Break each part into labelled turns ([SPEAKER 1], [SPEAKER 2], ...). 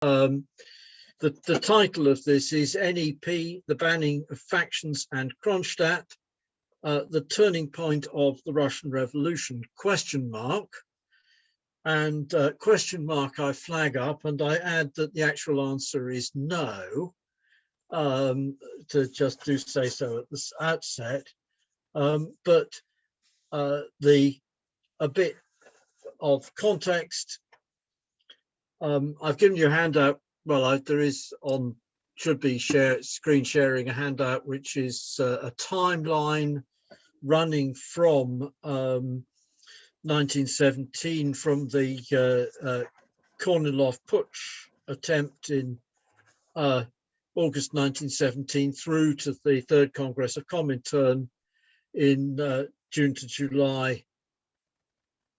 [SPEAKER 1] The title of this is NEP, the Banning of Factions and Kronstadt, the Turning Point of the Russian Revolution, ? And question mark I flag up, and I add that the actual answer is no, to just do say so at the outset. But a bit of context. I've given you a handout. Well, there is should be screen sharing a handout, which is a timeline running from 1917, from the Kornilov Putsch attempt in August 1917 through to the Third Congress of Comintern in June to July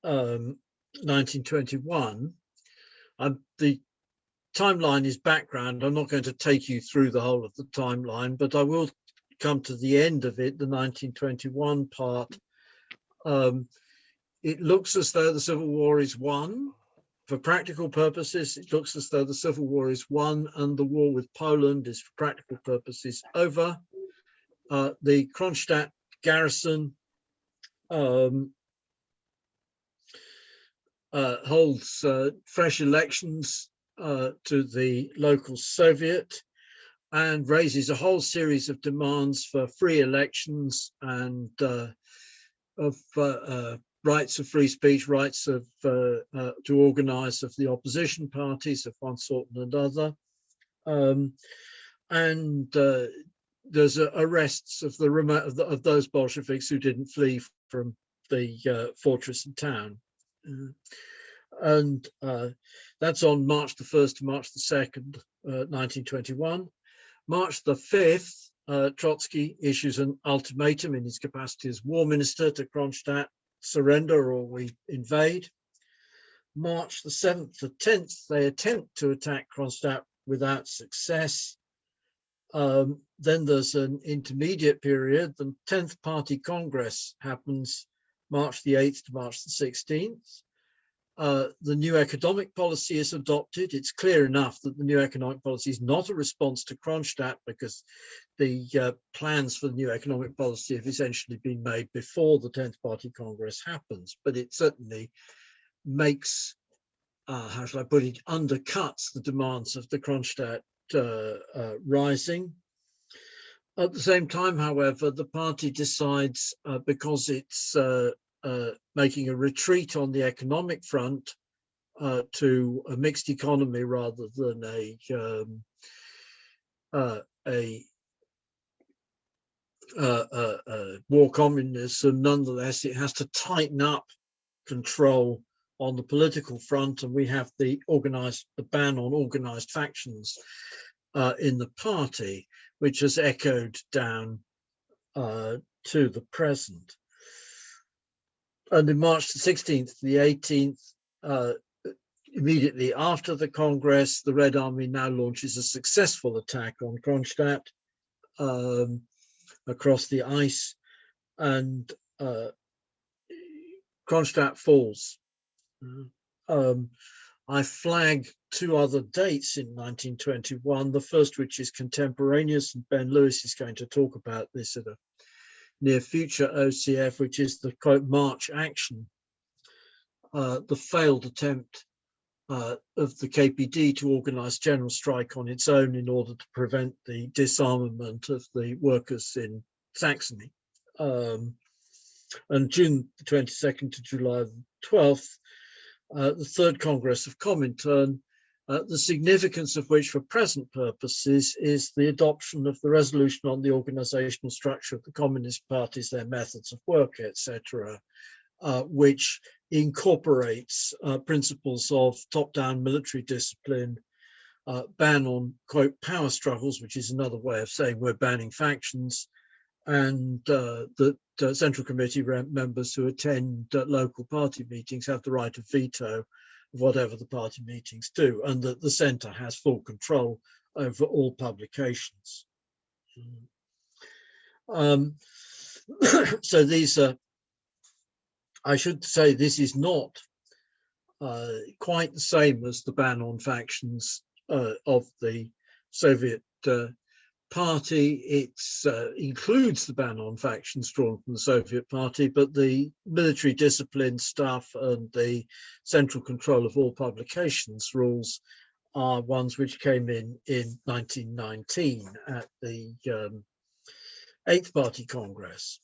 [SPEAKER 1] 1921. The timeline is background. I'm not going to take you through the whole of the timeline, but I will come to the end of it, the 1921 part. It looks as though the Civil War is won. For practical purposes, it looks as though the Civil War is won and the war with Poland is, for practical purposes, over. The Kronstadt garrison holds fresh elections to the local Soviet and raises a whole series of demands for free elections and of rights of free speech, rights of to organize of the opposition parties of one sort and another. There's arrests of those Bolsheviks who didn't flee from the fortress and town. That's on March the 1st to March the 2nd, 1921. March the 5th, Trotsky issues an ultimatum in his capacity as war minister to Kronstadt: surrender or we invade. March the 7th to 10th, they attempt to attack Kronstadt without success. Then there's an intermediate period. The 10th Party Congress happens March the 8th to March the 16th. The new economic policy is adopted. It's clear enough that the new economic policy is not a response to Kronstadt, because the plans for the new economic policy have essentially been made before the 10th Party Congress happens. But it certainly makes, how shall I put it, undercuts the demands of the Kronstadt rising. At the same time, however, the party decides, because it's making a retreat on the economic front to a mixed economy rather than a war communism, nonetheless, it has to tighten up control on the political front, and we have the ban on organized factions in the party, which has echoed down to the present. And in March the 16th to the 18th, immediately after the Congress, the Red Army now launches a successful attack on Kronstadt across the ice, and Kronstadt falls. I flag two other dates in 1921, the first which is contemporaneous, and Ben Lewis is going to talk about this at a near future OCF, which is the quote March action, the failed attempt of the KPD to organize general strike on its own in order to prevent the disarmament of the workers in Saxony. And June the 22nd to July the 12th, the Third Congress of Comintern, the significance of which for present purposes is the adoption of the resolution on the organizational structure of the communist parties, their methods of work, etc., which incorporates principles of top-down military discipline, ban on, quote, power struggles, which is another way of saying we're banning factions, and that Central Committee members who attend local party meetings have the right of veto of whatever the party meetings do, and that the centre has full control over all publications. So these are, I should say, this is not quite the same as the ban on factions of the Soviet party. It includes the ban on factions drawn from the Soviet party, but the military discipline stuff and the central control of all publications rules are ones which came in 1919 at the Eighth Party Congress.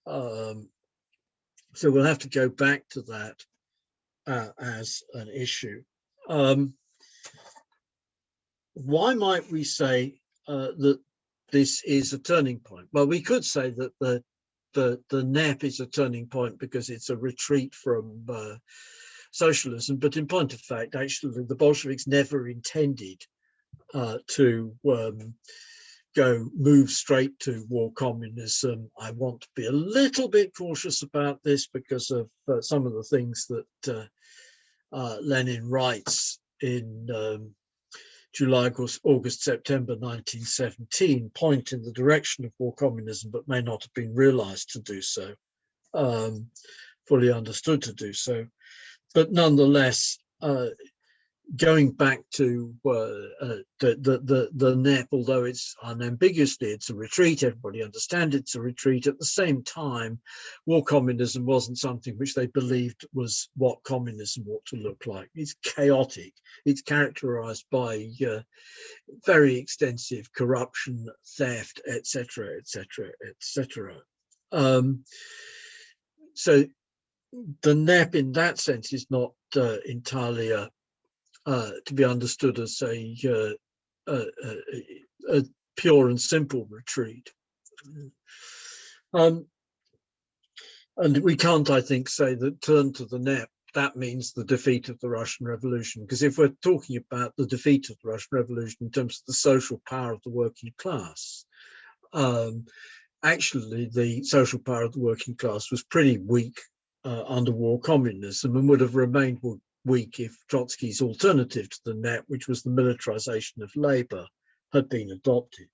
[SPEAKER 1] So we'll have to go back to that as an issue. Why might we say that this is a turning point? Well, we could say that the NEP is a turning point because it's a retreat from socialism, but in point of fact, actually, the Bolsheviks never intended to move straight to war communism. I want to be a little bit cautious about this because of some of the things that Lenin writes in July, August, September 1917 point in the direction of war communism, but may not have been realized to do so, fully understood to do so. But nonetheless, going back to the NEP, although it's unambiguously it's a retreat, everybody understands it's a retreat. At the same time, war communism wasn't something which they believed was what communism ought to look like. It's chaotic. It's characterized by very extensive corruption, theft, etc., etc., etc. So the NEP, in that sense, is not entirely to be understood as a pure and simple retreat. And we can't, I think, say that turn to the NEP, that means the defeat of the Russian Revolution. Because if we're talking about the defeat of the Russian Revolution in terms of the social power of the working class, actually the social power of the working class was pretty weak under war communism and would have remained weak if Trotsky's alternative to the NEP, which was the militarization of labor, had been adopted.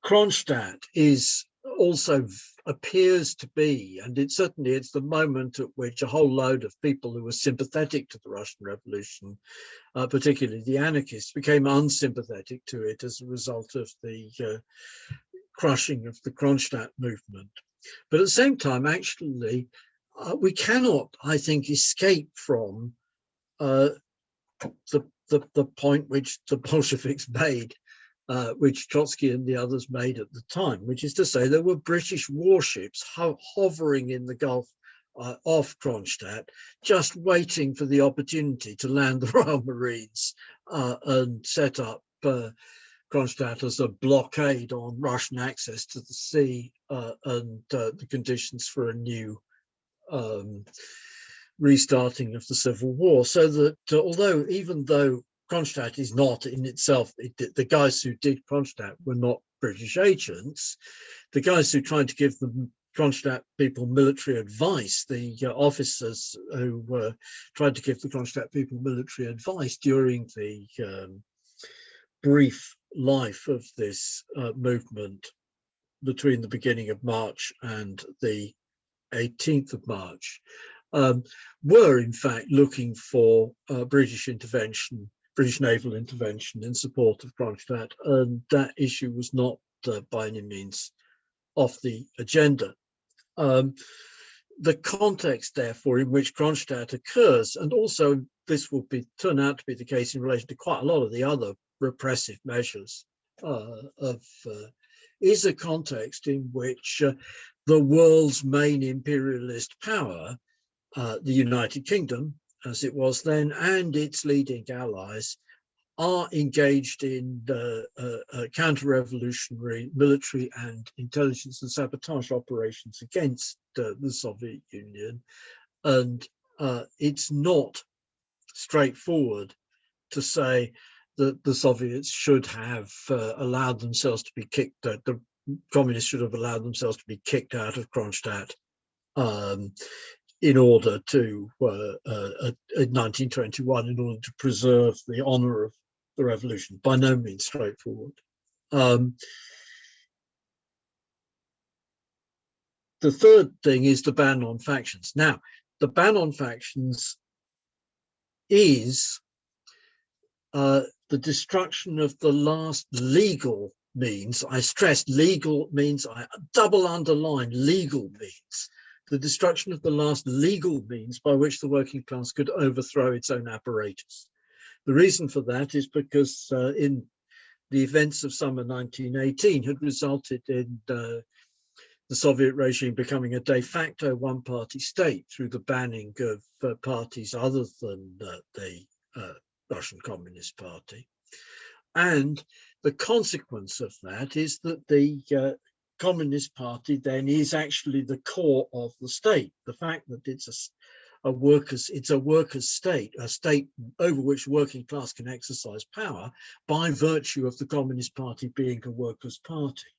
[SPEAKER 1] Kronstadt is also appears to be, and it's the moment at which a whole load of people who were sympathetic to the Russian Revolution, particularly the anarchists, became unsympathetic to it as a result of the crushing of the Kronstadt movement. But at the same time, actually, we cannot, I think, escape from the point which the Bolsheviks made, which Trotsky and the others made at the time, which is to say there were British warships hovering in the Gulf off Kronstadt, just waiting for the opportunity to land the Royal Marines and set up Kronstadt as a blockade on Russian access to the sea and the conditions for a new restarting of the Civil War. So that even though Kronstadt is not in itself, the guys who did Kronstadt were not British agents, the guys who tried to give the Kronstadt people military advice, the officers who tried to give the Kronstadt people military advice during the brief life of this movement between the beginning of March and the 18th of March, were in fact looking for British naval intervention in support of Kronstadt, and that issue was not by any means off the agenda. The context, therefore, in which Kronstadt occurs, and also this will turn out to be the case in relation to quite a lot of the other repressive measures is a context in which the world's main imperialist power, the United Kingdom, as it was then, and its leading allies, are engaged in counter-revolutionary military and intelligence and sabotage operations against the Soviet Union. And it's not straightforward to say that the Soviets should have allowed themselves to be kicked, the communists should have allowed themselves to be kicked out of Kronstadt in order to, in 1921, in order to preserve the honor of the revolution. By no means straightforward. The third thing is the ban on factions. Now, the ban on factions is the destruction of the last legal means. I stress legal means, I double underline legal means, the destruction of the last legal means by which the working class could overthrow its own apparatus. The reason for that is because in the events of summer 1918 had resulted in the Soviet regime becoming a de facto one-party state through the banning of parties other than the Russian Communist Party. And the consequence of that is that the Communist Party then is actually the core of the state. The fact that it's a workers' state, a state over which working class can exercise power by virtue of the Communist Party being a workers' party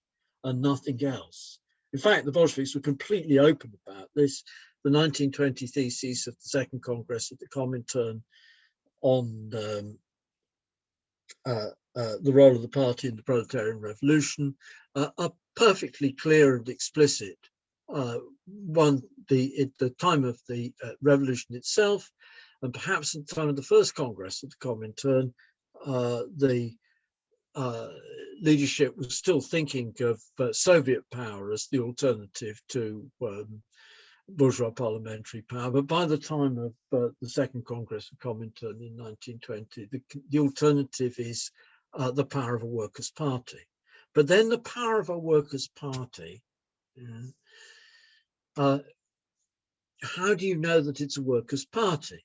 [SPEAKER 1] and nothing else. In fact, the Bolsheviks were completely open about this. The 1920 theses of the Second Congress of the Comintern on the role of the party in the proletarian revolution are perfectly clear and explicit. At the time of the revolution itself, and perhaps at the time of the first Congress of the Comintern, the leadership was still thinking of Soviet power as the alternative to bourgeois parliamentary power. But by the time of the Second Congress of Comintern in 1920, the alternative is the power of a workers' party. But then the power of a workers' party, how do you know that it's a workers' party?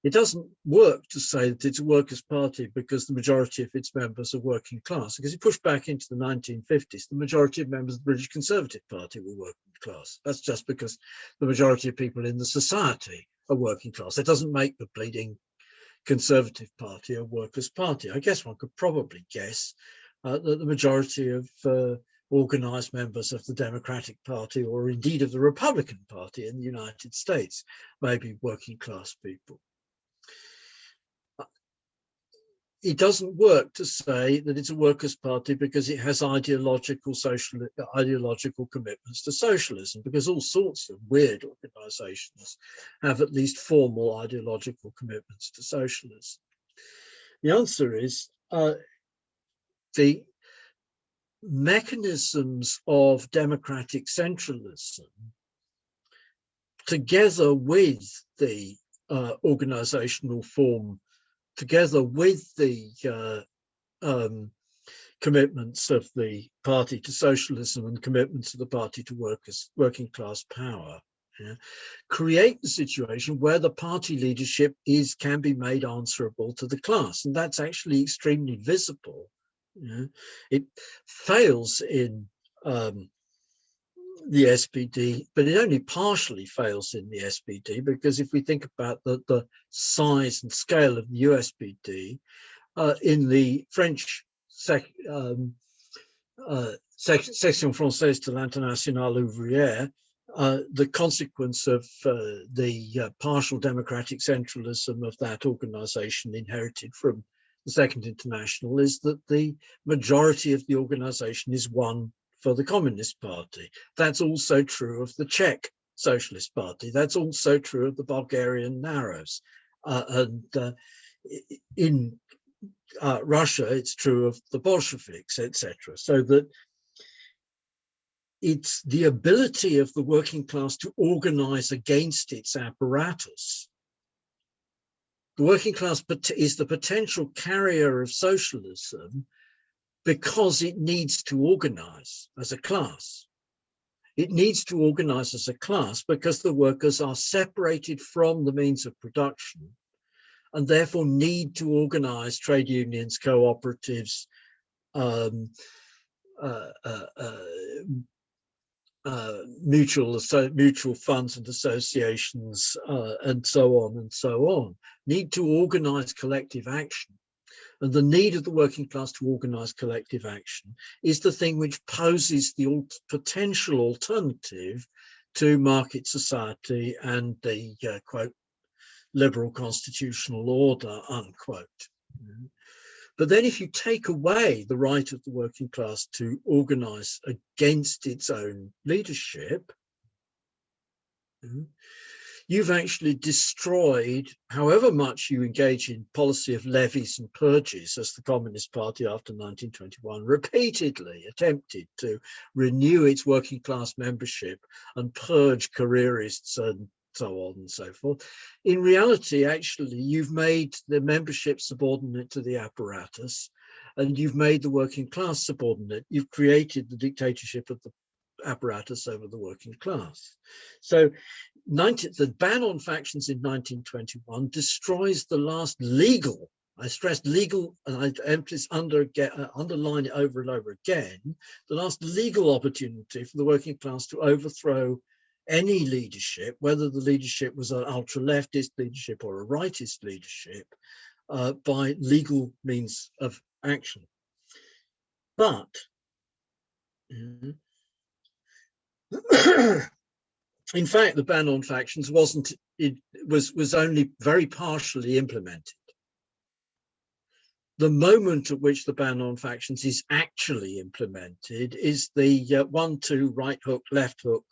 [SPEAKER 1] It doesn't work to say that it's a workers' party because the majority of its members are working class. Because you push back into the 1950s, the majority of members of the British Conservative Party were working class. That's just because the majority of people in the society are working class. That doesn't make the bleeding Conservative Party a workers' party. I guess one could probably guess that the majority of organized members of the Democratic Party, or indeed of the Republican Party in the United States, may be working class people. It doesn't work to say that it's a workers' party because it has ideological commitments to socialism, because all sorts of weird organizations have at least formal ideological commitments to socialism. The answer is the mechanisms of democratic centralism, together with the organizational form, together with the commitments of the party to socialism and commitments of the party to working class power, create the situation where the party leadership can be made answerable to the class. And that's actually extremely visible. It fails in the SPD, but it only partially fails in the SPD, because if we think about the size and scale of the USPD, in the French Section Française de l'Internationale Ouvrière, the consequence of the partial democratic centralism of that organization inherited from the Second International is that the majority of the organization is won for the Communist Party. That's also true of the Czech Socialist Party. That's also true of the Bulgarian Narrows. In Russia, it's true of the Bolsheviks, etc. So that it's the ability of the working class to organize against its apparatus. The working class is the potential carrier of socialism because it needs to organize as a class. It needs to organize as a class because the workers are separated from the means of production and therefore need to organize trade unions, cooperatives, mutual funds and associations, and so on, need to organize collective action. And the need of the working class to organize collective action is the thing which poses the potential alternative to market society and the quote liberal constitutional order, unquote. But then if you take away the right of the working class to organize against its own leadership, you've actually destroyed, however much you engage in policy of levies and purges, as the Communist Party after 1921 repeatedly attempted to renew its working class membership and purge careerists and so on and so forth. In reality, actually, you've made the membership subordinate to the apparatus, and you've made the working class subordinate. You've created the dictatorship of the apparatus over the working class. So the ban on factions in 1921 destroys the last legal, I stress legal, and I underline it over and over again, the last legal opportunity for the working class to overthrow any leadership, whether the leadership was an ultra-leftist leadership or a rightist leadership, by legal means of action. But in fact, the ban on factions was only very partially implemented. The moment at which the ban on factions is actually implemented is the 1-2 right hook, left hook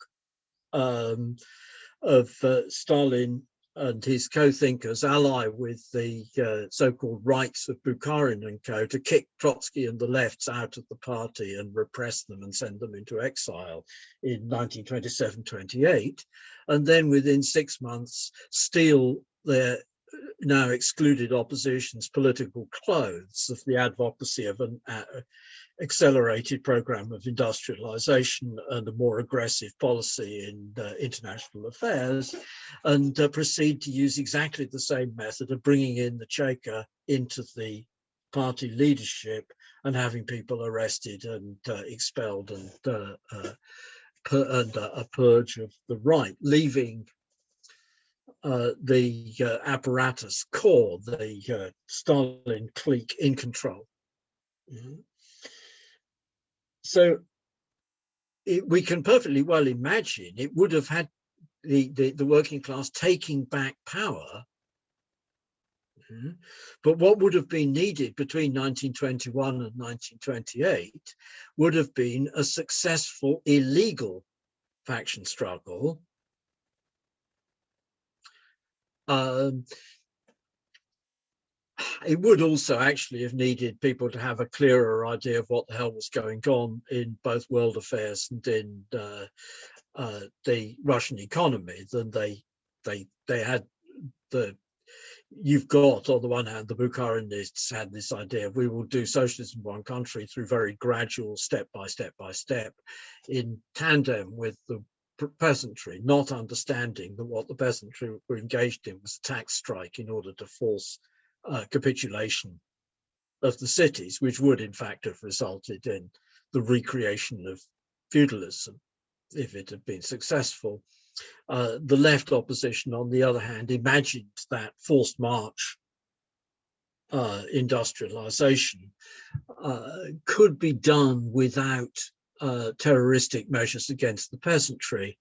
[SPEAKER 1] of Stalin and his co-thinkers ally with the so-called rights of Bukharin and co. to kick Trotsky and the lefts out of the party and repress them and send them into exile in 1927-28, and then within 6 months steal their now excluded opposition's political clothes of the advocacy of an accelerated program of industrialization and a more aggressive policy in international affairs, and proceed to use exactly the same method of bringing in the Cheka into the party leadership and having people arrested and expelled and a purge of the right, leaving the apparatus core, the Stalin clique, in control. So we can perfectly well imagine it would have had the working class taking back power. But what would have been needed between 1921 and 1928 would have been a successful illegal faction struggle. It would also actually have needed people to have a clearer idea of what the hell was going on in both world affairs and in the Russian economy than they had. You've got, on the one hand, the Bukharinists had this idea of we will do socialism in one country through very gradual step by step in tandem with the peasantry, not understanding that what the peasantry were engaged in was a tax strike in order to force capitulation of the cities, which would in fact have resulted in the recreation of feudalism if it had been successful. The left opposition, on the other hand, imagined that forced march industrialization could be done without terroristic measures against the peasantry.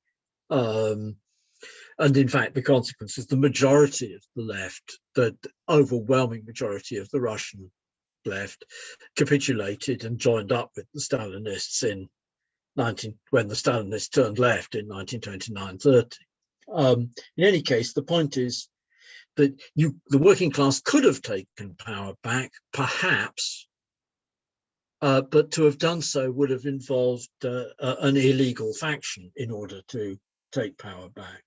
[SPEAKER 1] And in fact, the consequence is the majority of the left, the overwhelming majority of the Russian left, capitulated and joined up with the Stalinists when the Stalinists turned left in 1929-30. In any case, the point is that the working class could have taken power back, perhaps, but to have done so would have involved an illegal faction in order to take power back.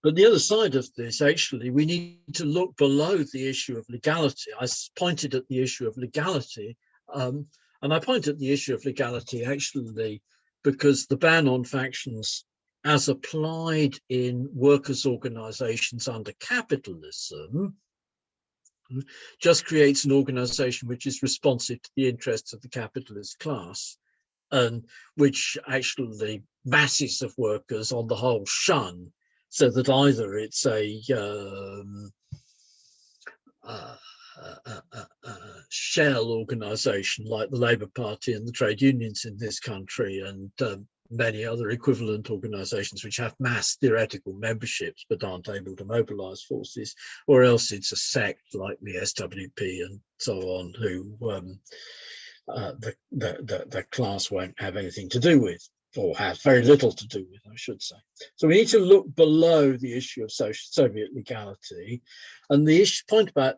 [SPEAKER 1] But the other side of this, actually, we need to look below the issue of legality. I pointed at the issue of legality, and I point at the issue of legality actually because the ban on factions as applied in workers' organizations under capitalism just creates an organization which is responsive to the interests of the capitalist class, and which actually masses of workers on the whole shun, so that either it's a shell organization like the Labour Party and the trade unions in this country and many other equivalent organizations which have mass theoretical memberships but aren't able to mobilize forces, or else it's a sect like the SWP and so on, who the class won't have anything to do with. or has very little to do with, I should say. So we need to look below the issue of Soviet legality, and the point about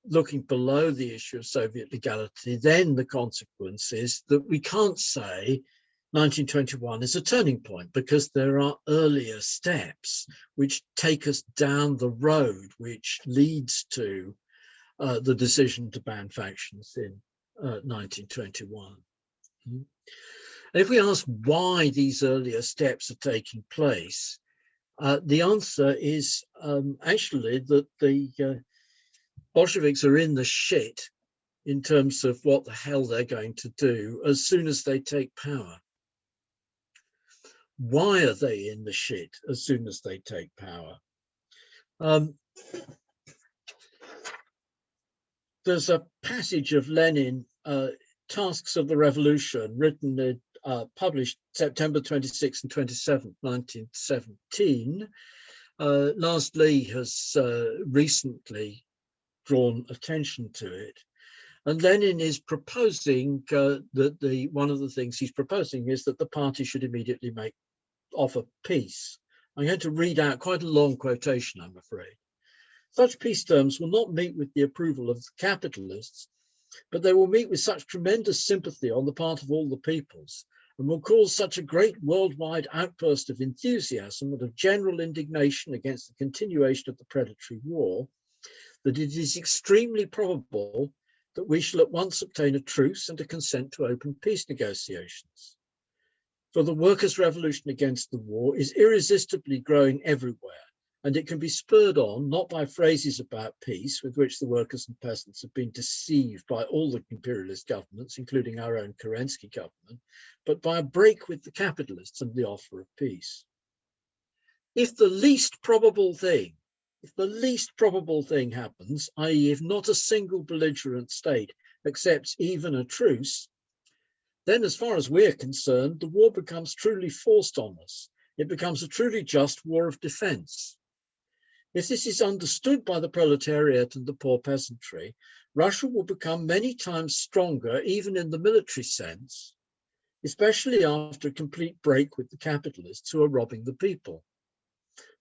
[SPEAKER 1] looking below the issue of Soviet legality, then the consequence is that we can't say 1921 is a turning point, because there are earlier steps which take us down the road which leads to the decision to ban factions in 1921. And if we ask why these earlier steps are taking place, the answer is actually that the Bolsheviks are in the shit in terms of what the hell they're going to do as soon as they take power. Why are they in the shit as soon as they take power? There's a passage of Lenin, Tasks of the Revolution, written, published September 26 and 27, 1917. Lars Lee has recently drawn attention to it. And Lenin is proposing that one of the things he's proposing is that the party should immediately offer peace. I'm going to read out quite a long quotation, I'm afraid. Such peace terms will not meet with the approval of the capitalists, but they will meet with such tremendous sympathy on the part of all the peoples, and will cause such a great worldwide outburst of enthusiasm and of general indignation against the continuation of the predatory war, that it is extremely probable that we shall at once obtain a truce and a consent to open peace negotiations. For the workers' revolution against the war is irresistibly growing everywhere, and it can be spurred on not by phrases about peace, with which the workers and peasants have been deceived by all the imperialist governments, including our own Kerensky government, but by a break with the capitalists and the offer of peace. If the least probable thing happens, i.e. if not a single belligerent state accepts even a truce, then as far as we're concerned, the war becomes truly forced on us. It becomes a truly just war of defense. If this is understood by the proletariat and the poor peasantry, Russia will become many times stronger, even in the military sense, especially after a complete break with the capitalists who are robbing the people.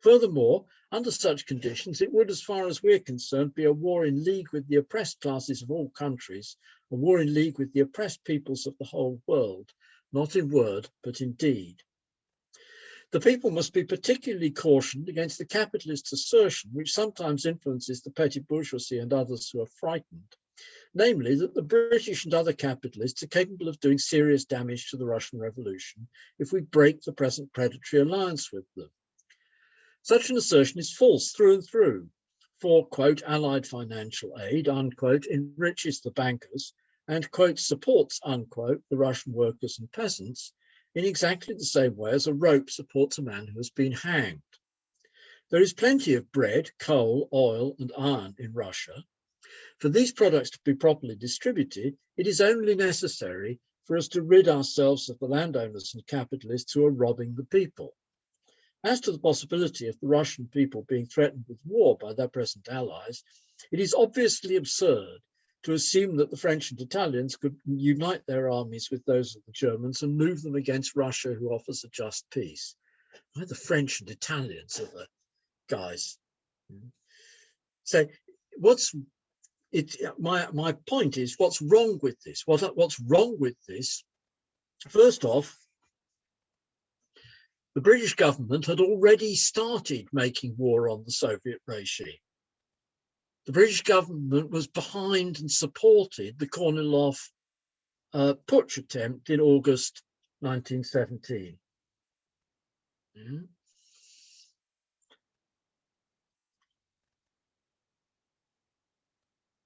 [SPEAKER 1] Furthermore, under such conditions, it would, as far as we're concerned, be a war in league with the oppressed classes of all countries, a war in league with the oppressed peoples of the whole world, not in word, but in deed. The people must be particularly cautioned against the capitalist assertion, which sometimes influences the petty bourgeoisie and others who are frightened, namely that the British and other capitalists are capable of doing serious damage to the Russian Revolution if we break the present predatory alliance with them. Such an assertion is false through and through, for, quote, allied financial aid, unquote, enriches the bankers and, quote, supports, unquote, the Russian workers and peasants in exactly the same way as a rope supports a man who has been hanged. There is plenty of bread, coal, oil, and iron in Russia. For these products to be properly distributed, it is only necessary for us to rid ourselves of the landowners and capitalists who are robbing the people. As to the possibility of the Russian people being threatened with war by their present allies, it is obviously absurd to assume that the French and Italians could unite their armies with those of the Germans and move them against Russia, who offers a just peace. The French and Italians are the guys. So my point is, what's wrong with this? What's wrong with this? First off, the British government had already started making war on the Soviet regime. The British government was behind and supported the Kornilov putsch attempt in August 1917.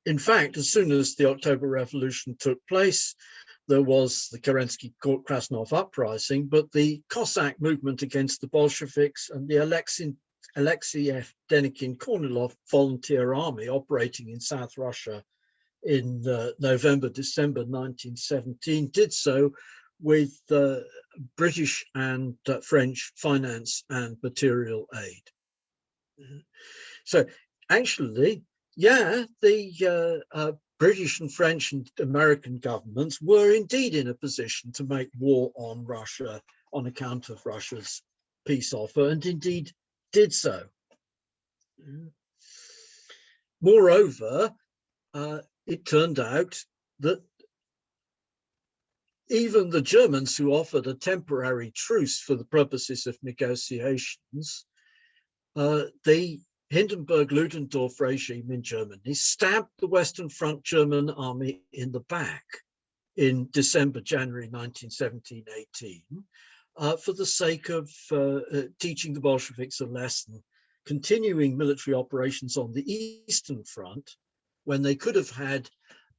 [SPEAKER 1] In fact, as soon as the October Revolution took place, there was the Kerensky-Krasnov uprising, but the Cossack movement against the Bolsheviks and the Alexeyev, Denikin, Kornilov volunteer army operating in South Russia in November, December 1917 did so with British and French finance and material aid. So actually, yeah, the British and French and American governments were indeed in a position to make war on Russia on account of Russia's peace offer, and indeed did so. Moreover, it turned out that even the Germans, who offered a temporary truce for the purposes of negotiations, the Hindenburg-Ludendorff regime in Germany stabbed the Western Front German army in the back in December, January 1917-18, for the sake of teaching the Bolsheviks a lesson, continuing military operations on the Eastern Front when they could have had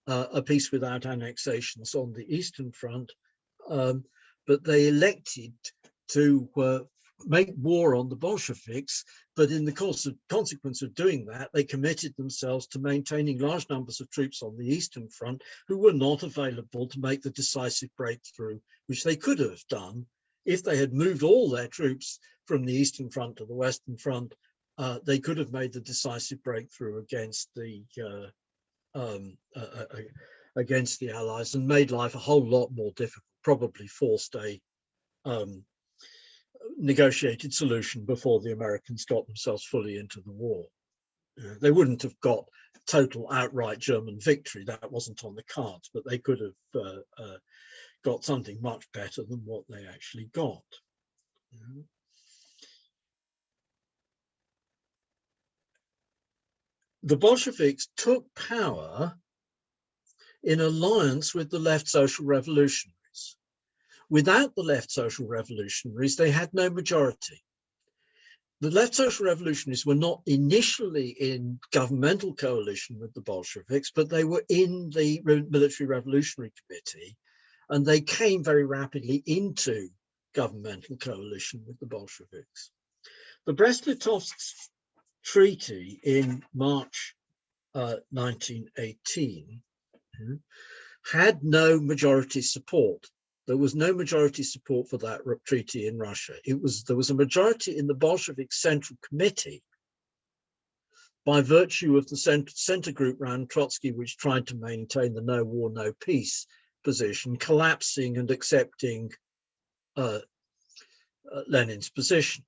[SPEAKER 1] a peace without annexations on the Eastern Front, but they elected to make war on the Bolsheviks. But in the consequence of doing that, they committed themselves to maintaining large numbers of troops on the Eastern Front who were not available to make the decisive breakthrough, which they could have done if they had moved all their troops from the Eastern Front to the Western Front. They could have made the decisive breakthrough against the Allies and made life a whole lot more difficult, probably forced a negotiated solution before the Americans got themselves fully into the war. They wouldn't have got total outright German victory, that wasn't on the cards, but they could have got something much better than what they actually got. The Bolsheviks took power in alliance with the left social revolutionaries. Without the left social revolutionaries, they had no majority. The left social revolutionaries were not initially in governmental coalition with the Bolsheviks, but they were in the Military Revolutionary Committee, and they came very rapidly into governmental coalition with the Bolsheviks. The Brest-Litovsk Treaty in March 1918 had no majority support. There was no majority support for that treaty in Russia. There was a majority in the Bolshevik Central Committee by virtue of the center group around Trotsky, which tried to maintain the no war, no peace position, collapsing and accepting Lenin's position.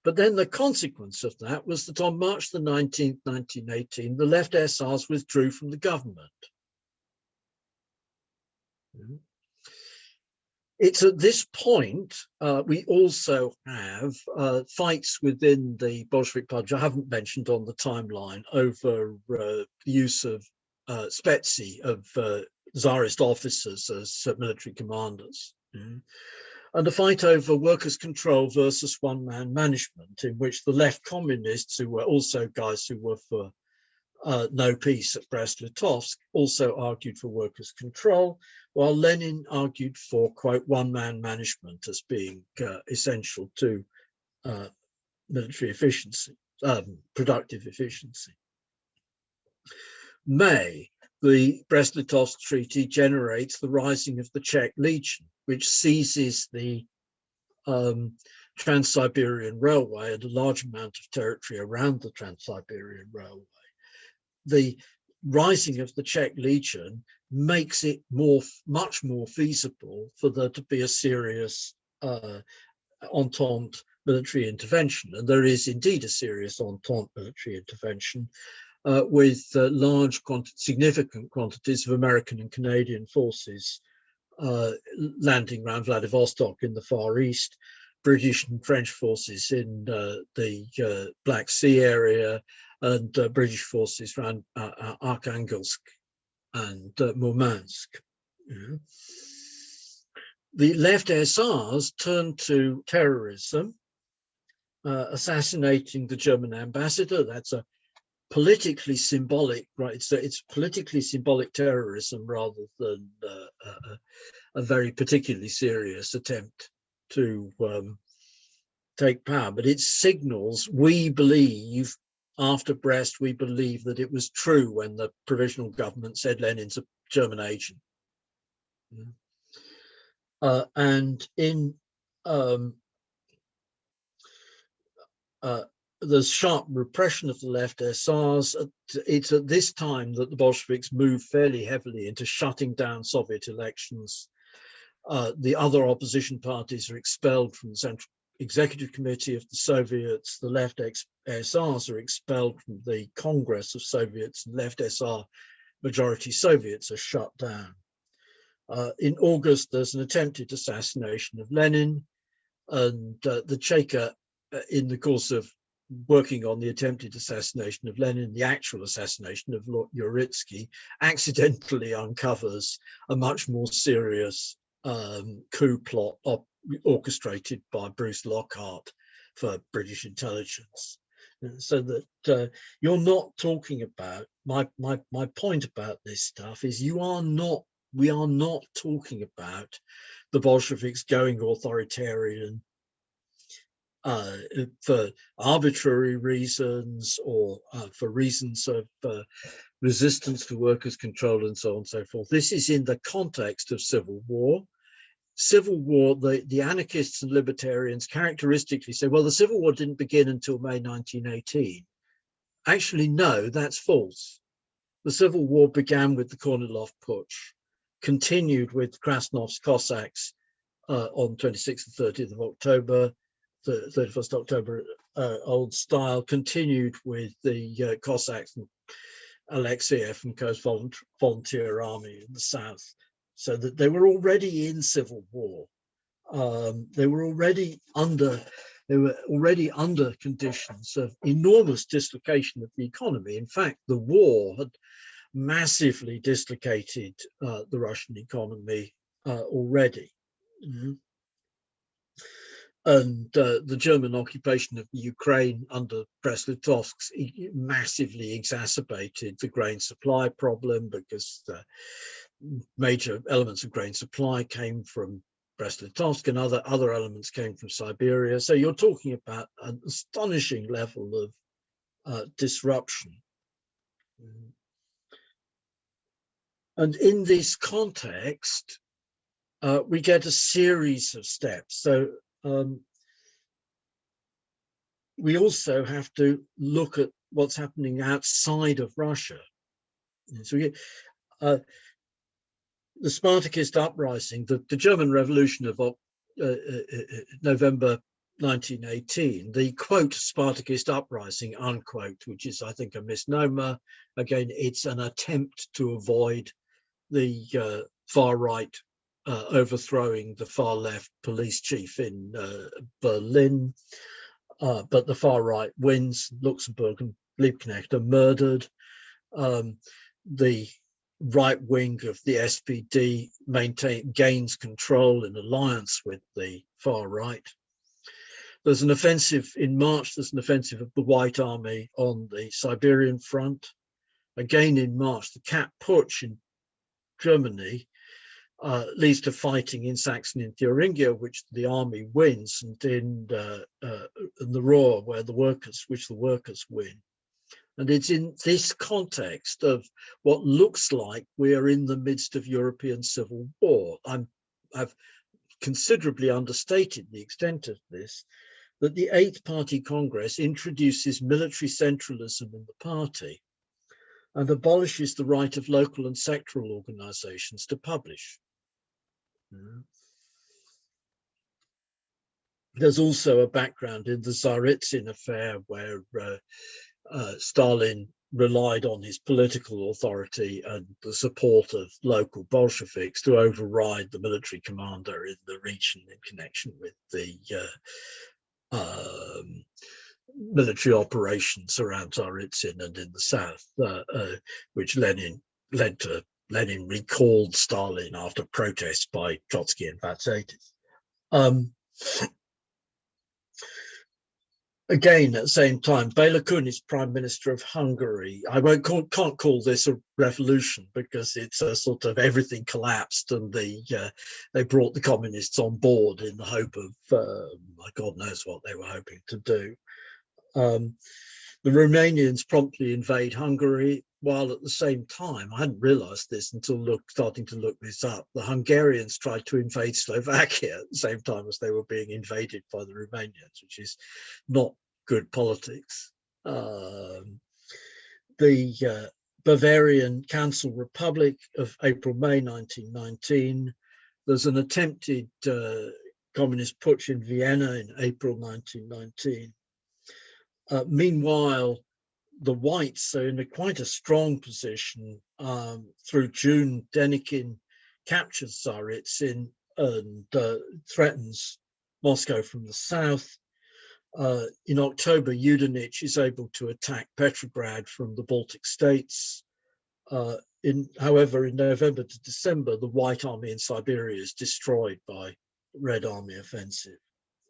[SPEAKER 1] But then the consequence of that was that on March the 19th, 1918, the left SRs withdrew from the government. It's at this point we also have fights within the Bolshevik Party, I haven't mentioned on the timeline, over the use of spetsy, of Tsarist officers as military commanders. And a fight over workers' control versus one-man management, in which the left communists, who were also guys who were for no peace at Brest-Litovsk, also argued for workers' control, while Lenin argued for, quote, one-man management as being essential to military efficiency, productive efficiency. The Brest-Litovsk Treaty generates the rising of the Czech Legion, which seizes the Trans-Siberian Railway and a large amount of territory around the Trans-Siberian Railway. The rising of the Czech Legion makes it much more feasible for there to be a serious Entente military intervention. And there is indeed a serious Entente military intervention with significant quantities of American and Canadian forces landing around Vladivostok in the Far East, British and French forces in the Black Sea area, and British forces around Arkhangelsk and Murmansk. The left SRs turned to terrorism, assassinating the German ambassador. That's a politically symbolic, right? It's politically symbolic terrorism rather than a very particularly serious attempt to take power. But it signals, we believe, after Brest, we believe that it was true when the provisional government said Lenin's a German agent. And in there's sharp repression of the left SRs. It's at this time that the Bolsheviks move fairly heavily into shutting down Soviet elections. The other opposition parties are expelled from the Central Executive Committee of the Soviets. The left SRs are expelled from the Congress of Soviets, and left SR majority Soviets are shut down. In August, there's an attempted assassination of Lenin, and the Cheka, in the course of working on the attempted assassination of Lenin, the actual assassination of Lord Uritsky, accidentally uncovers a much more serious coup plot orchestrated by Bruce Lockhart for British intelligence. So that you're not talking about, my point about this stuff is we are not talking about the Bolsheviks going authoritarian for arbitrary reasons, or for reasons of resistance to workers' control and so on and so forth. This is in the context of civil war. Civil war, the anarchists and libertarians characteristically say, well, the civil war didn't begin until May 1918. Actually, no, that's false. The civil war began with the Kornilov Putsch, continued with Krasnov's Cossacks on 26th and 30th of October, 31st October old style, continued with the Cossacks and Alexeyev and Coast Volunteer Army in the south, so that they were already in civil war. They were already under conditions of enormous dislocation of the economy. In fact, the war had massively dislocated the Russian economy already. Mm-hmm. And the German occupation of the Ukraine under Brest-Litovsk massively exacerbated the grain supply problem, because the major elements of grain supply came from Brest-Litovsk, and other elements came from Siberia. So you're talking about an astonishing level of disruption. And in this context, we get a series of steps. So we also have to look at what's happening outside of Russia. So we get, the Spartakist uprising, the German Revolution of November 1918, the quote Spartakist uprising unquote, which is, I think, a misnomer. Again, it's an attempt to avoid the far right overthrowing the far left police chief in Berlin, but the far right wins. Luxembourg and Liebknecht are murdered. The right wing of the SPD gains control in alliance with the far right. There's an offensive in March. There's an offensive of the White Army on the Siberian front. Again in March, the Kapp Putsch in Germany leads to fighting in Saxony and Thuringia, which the army wins, and in the Ruhr, where the workers win. And it's in this context of what looks like we are in the midst of European civil war. I've considerably understated the extent of this, that the Eighth Party Congress introduces military centralism in the party and abolishes the right of local and sectoral organizations to publish. There's also a background in the Tsaritsyn affair, where Stalin relied on his political authority and the support of local Bolsheviks to override the military commander in the region in connection with the military operations around Tsaritsyn and in the south, which Lenin recalled Stalin after protests by Trotsky and Vatsaitis. Again, at the same time, Béla Kun is Prime Minister of Hungary. I can't call this a revolution, because it's a sort of everything collapsed and they brought the communists on board in the hope of, God knows what they were hoping to do. The Romanians promptly invade Hungary, while at the same time, I hadn't realized this until starting to look this up, the Hungarians tried to invade Slovakia at the same time as they were being invaded by the Romanians, which is not good politics. The Bavarian Council Republic of April-May 1919. There's an attempted communist putsch in Vienna in April 1919. Meanwhile, the whites are in quite a strong position. Through June, Denikin captures Tsaritsyn and threatens Moscow from the south. In October, Yudenich is able to attack Petrograd from the Baltic states. However, in November to December, the White Army in Siberia is destroyed by Red Army offensive,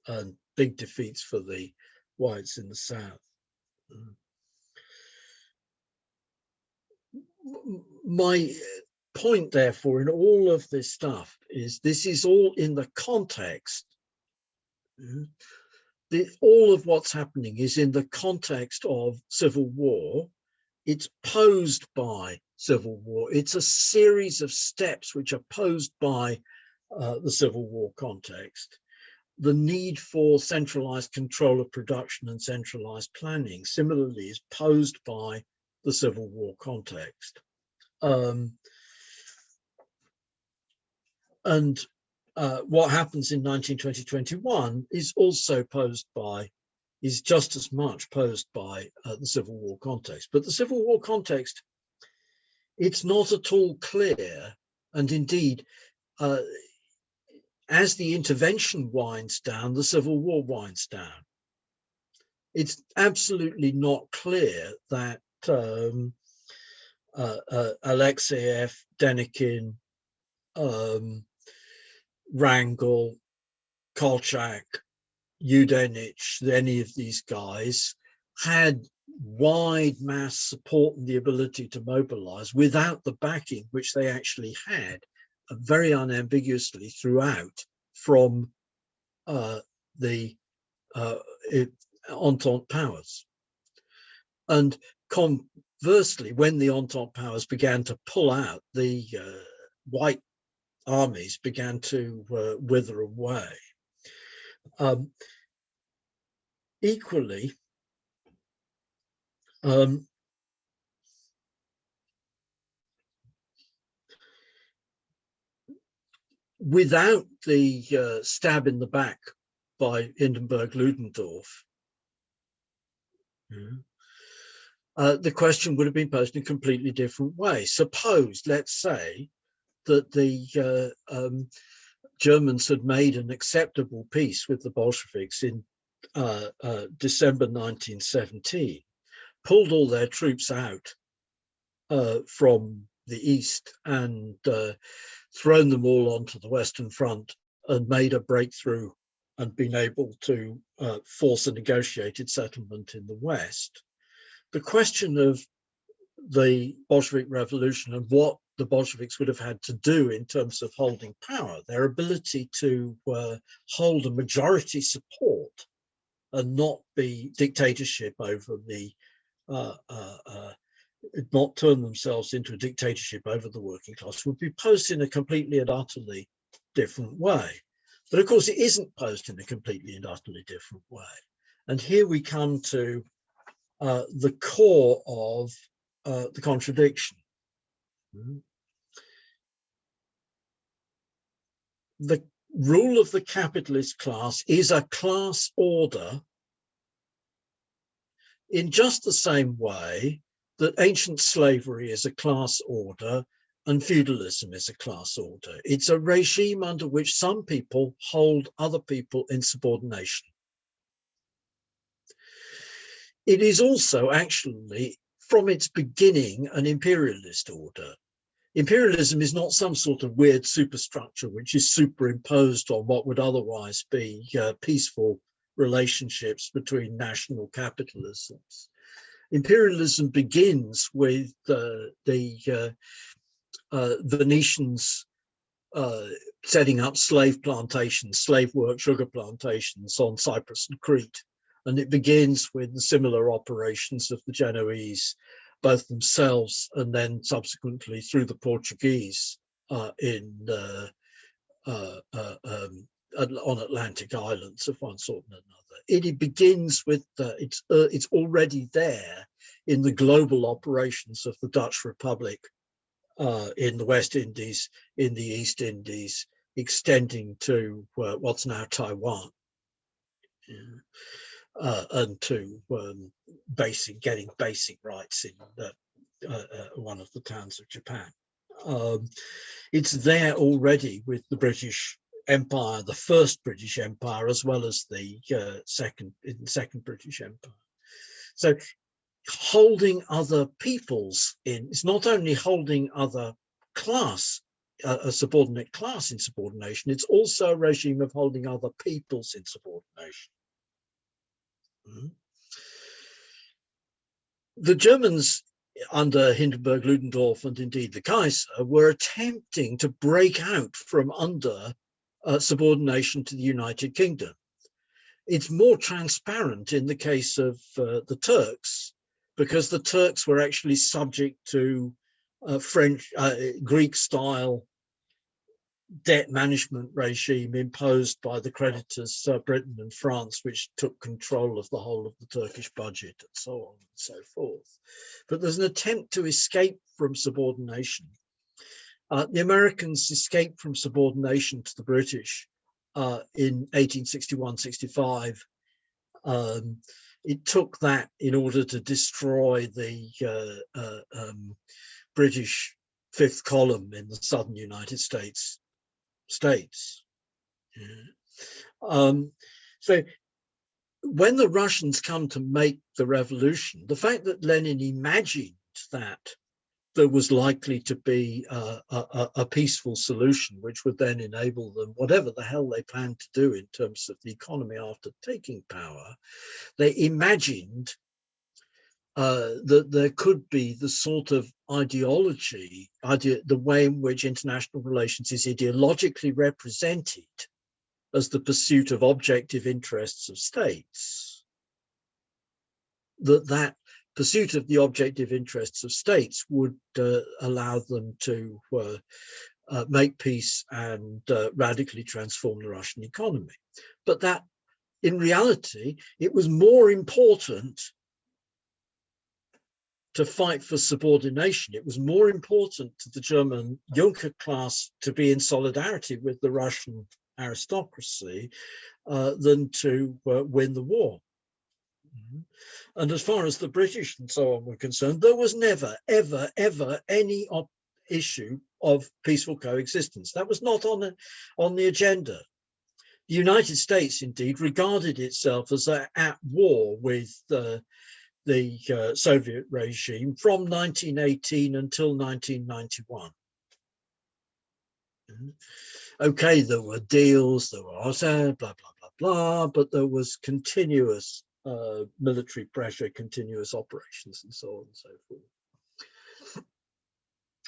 [SPEAKER 1] and big defeats for the whites in the south. My point, therefore, in all of this stuff is this is all in the context. All of what's happening is in the context of civil war. It's posed by civil war. It's a series of steps which are posed by the civil war context. The need for centralized control of production and centralized planning similarly is posed by the civil war context. What happens in 1920-21 is also posed by, is just as much posed by the Civil War context. But the Civil War context, it's not at all clear. And indeed, as the intervention winds down, the Civil War winds down. It's absolutely not clear that Alexeyev, Denikin, Wrangel, Kolchak, Yudenich, any of these guys had wide mass support and the ability to mobilize without the backing, which they actually had very unambiguously throughout from the Entente powers. And conversely, when the Entente powers began to pull out, the white armies began to wither away. Equally, without the stab in the back by Hindenburg-Ludendorff, the question would have been posed in a completely different way. Suppose, let's say, that the Germans had made an acceptable peace with the Bolsheviks in December 1917, pulled all their troops out from the east and thrown them all onto the Western Front and made a breakthrough and been able to force a negotiated settlement in the West. The question of the Bolshevik Revolution and what the Bolsheviks would have had to do in terms of holding power, their ability to hold a majority support and not be dictatorship over the, not turn themselves into a dictatorship over the working class, would be posed in a completely and utterly different way. But of course, it isn't posed in a completely and utterly different way. And here we come to the core of the contradiction. The rule of the capitalist class is a class order in just the same way that ancient slavery is a class order and feudalism is a class order. It's a regime under which some people hold other people in subordination. It is also actually, from its beginning, an imperialist order. Imperialism is not some sort of weird superstructure which is superimposed on what would otherwise be peaceful relationships between national capitalisms. Imperialism begins with the Venetians setting up slave plantations, slave work sugar plantations on Cyprus and Crete. And it begins with the similar operations of the Genoese, both themselves and then subsequently through the Portuguese in on Atlantic islands of one sort and another. It begins with it's already there in the global operations of the Dutch Republic in the West Indies, in the East Indies, extending to what's now Taiwan, and to getting basic rights in one of the towns of Japan. It's there already with the British Empire, the first British Empire, as well as the second British Empire. So holding other peoples in, it's not only holding other class, a subordinate class in subordination, it's also a regime of holding other peoples in subordination. The Germans under Hindenburg, Ludendorff, and indeed the Kaiser were attempting to break out from under subordination to the United Kingdom. It's more transparent in the case of the Turks, because the Turks were actually subject to Greek-style debt management regime imposed by the creditors, Britain and France, which took control of the whole of the Turkish budget and so on and so forth. But there's an attempt to escape from subordination. The Americans escaped from subordination to the British in 1861-65. It took that in order to destroy the British fifth column in the southern United States. So when the Russians come to make the revolution, the fact that Lenin imagined that there was likely to be a peaceful solution, which would then enable them, whatever the hell they planned to do in terms of the economy after taking power, they imagined that there could be the sort of ideology, the way in which international relations is ideologically represented as the pursuit of objective interests of states, that pursuit of the objective interests of states would allow them to make peace and radically transform the Russian economy. But that, in reality, it was more important to fight for subordination. It was more important to the German Junker class to be in solidarity with the Russian aristocracy than to win the war. And as far as the British and so on were concerned, there was never, ever, ever any issue of peaceful coexistence. That was not on the agenda. The United States, indeed, regarded itself as at war with the Soviet regime from 1918 until 1991. Okay, there were deals, there were blah, blah, blah, blah, but there was continuous military pressure, continuous operations, and so on and so forth.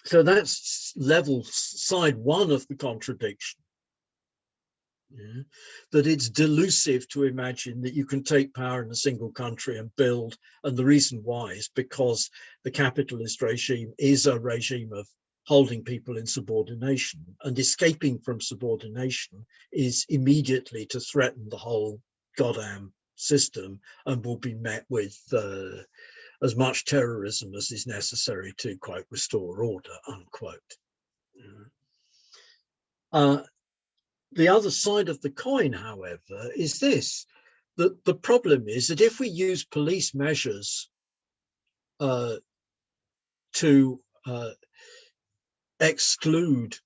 [SPEAKER 1] So that's level side one of the contradiction. That it's delusive to imagine that you can take power in a single country and build, and the reason why is because the capitalist regime is a regime of holding people in subordination, and escaping from subordination is immediately to threaten the whole goddamn system and will be met with as much terrorism as is necessary to, quote, restore order, unquote. The other side of the coin, however, is this, that the problem is that if we use police measures to exclude,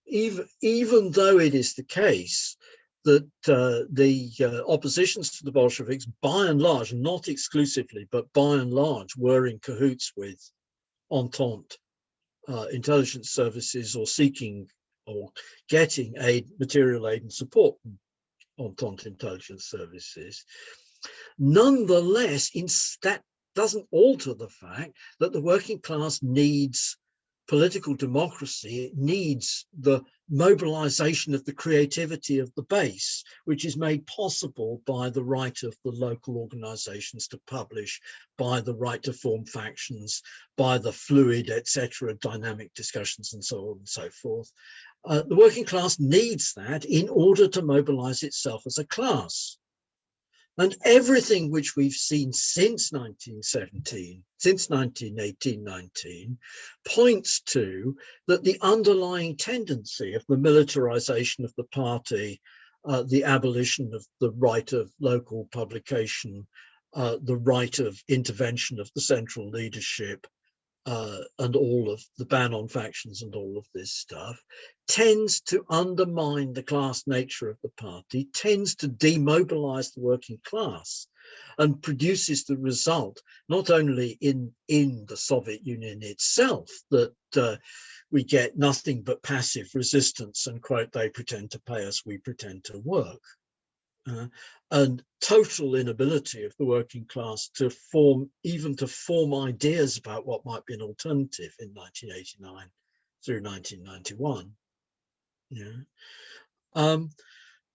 [SPEAKER 1] even though it is the case that the oppositions to the Bolsheviks, by and large, not exclusively, but by and large, were in cahoots with Entente intelligence services, or seeking or getting aid, material aid and support from Entente intelligence services. Nonetheless, that doesn't alter the fact that the working class needs political democracy. It needs the mobilization of the creativity of the base, which is made possible by the right of the local organizations to publish, by the right to form factions, by the fluid, etc., dynamic discussions and so on and so forth. The working class needs that in order to mobilize itself as a class. And everything which we've seen since 1917, since 1918-19, points to that the underlying tendency of the militarization of the party, the abolition of the right of local publication, the right of intervention of the central leadership, and all of the ban on factions and all of this stuff, tends to undermine the class nature of the party, tends to demobilize the working class, and produces the result not only in the Soviet Union itself, that we get nothing but passive resistance and, quote, they pretend to pay us, we pretend to work. And total inability of the working class to form ideas about what might be an alternative in 1989 through 1991.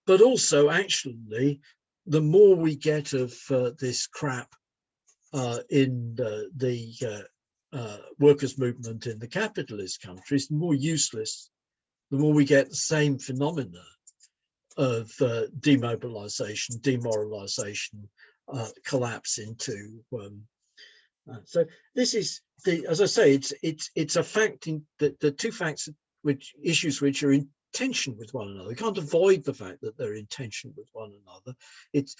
[SPEAKER 1] But also, actually, the more we get of this crap in the workers' movement in the capitalist countries, the more useless, the more we get the same phenomena of demobilization, demoralization, collapse into. So this is as I say, it's a fact in the two facts, issues which are in tension with one another. We can't avoid the fact that they're in tension with one another. It's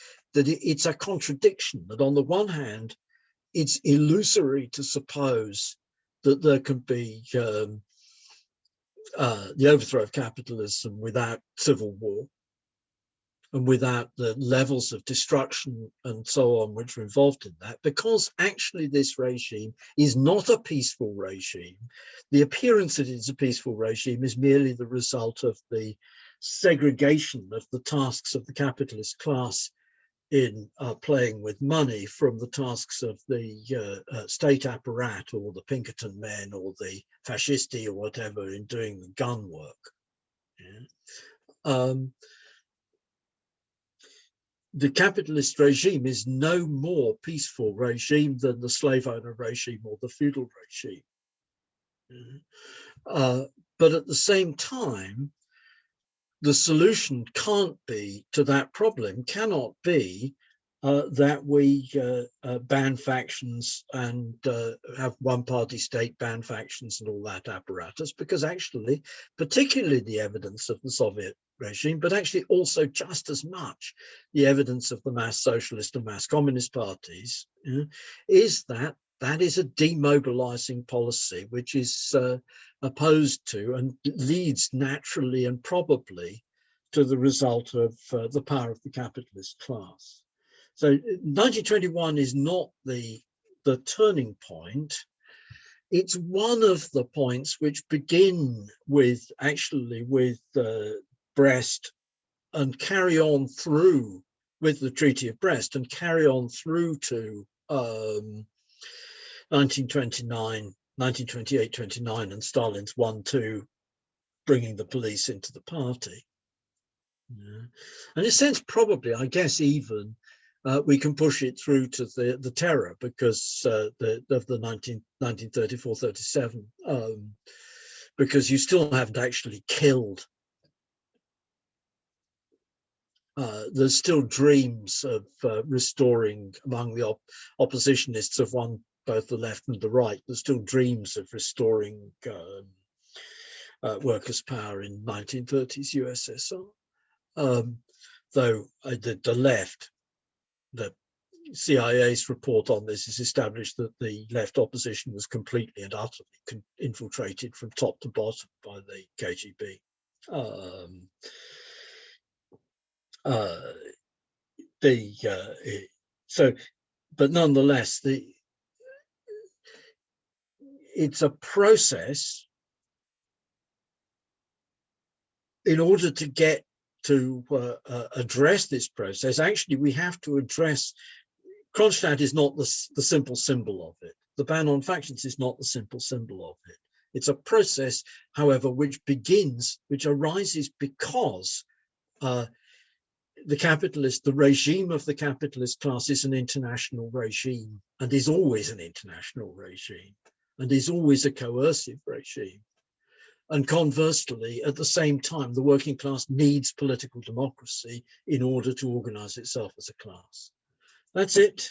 [SPEAKER 1] a contradiction that on the one hand, it's illusory to suppose that there can be the overthrow of capitalism without civil war, and without the levels of destruction and so on which are involved in that, because actually this regime is not a peaceful regime. The appearance that it's a peaceful regime is merely the result of the segregation of the tasks of the capitalist class in playing with money from the tasks of the state apparat, or the Pinkerton men, or the fascisti, or whatever, in doing the gun work. The capitalist regime is no more peaceful regime than the slave owner regime or the feudal regime. But at the same time, the solution cannot be that we ban factions and have one-party state ban factions and all that apparatus, because actually, particularly the evidence of the Soviet regime, but actually also just as much the evidence of the mass socialist and mass communist parties, is that is a demobilizing policy which is opposed to and leads naturally and probably to the result of the power of the capitalist class. So 1921 is not the turning point. It's one of the points which begin with Brest and carry on through with the Treaty of Brest and carry on through to 1928, 29, and Stalin's 1-2, bringing the police into the party. And in a sense, probably, I guess, even we can push it through to the terror, because of the 1934-37, because you still haven't actually killed. There's still dreams of restoring among the oppositionists of both the left and the right. There's still dreams of restoring workers' power in 1930s USSR. Though the left, the CIA's report on this has established that the left opposition was completely and utterly infiltrated from top to bottom by the KGB. But nonetheless, it's a process. In order to get to address this process, actually, we have to address. Kronstadt is not the simple symbol of it. The ban on factions is not the simple symbol of it. It's a process, however, which arises because the regime of the capitalist class is an international regime, and is always an international regime, and is always a coercive regime. And conversely, at the same time, the working class needs political democracy in order to organize itself as a class. That's it.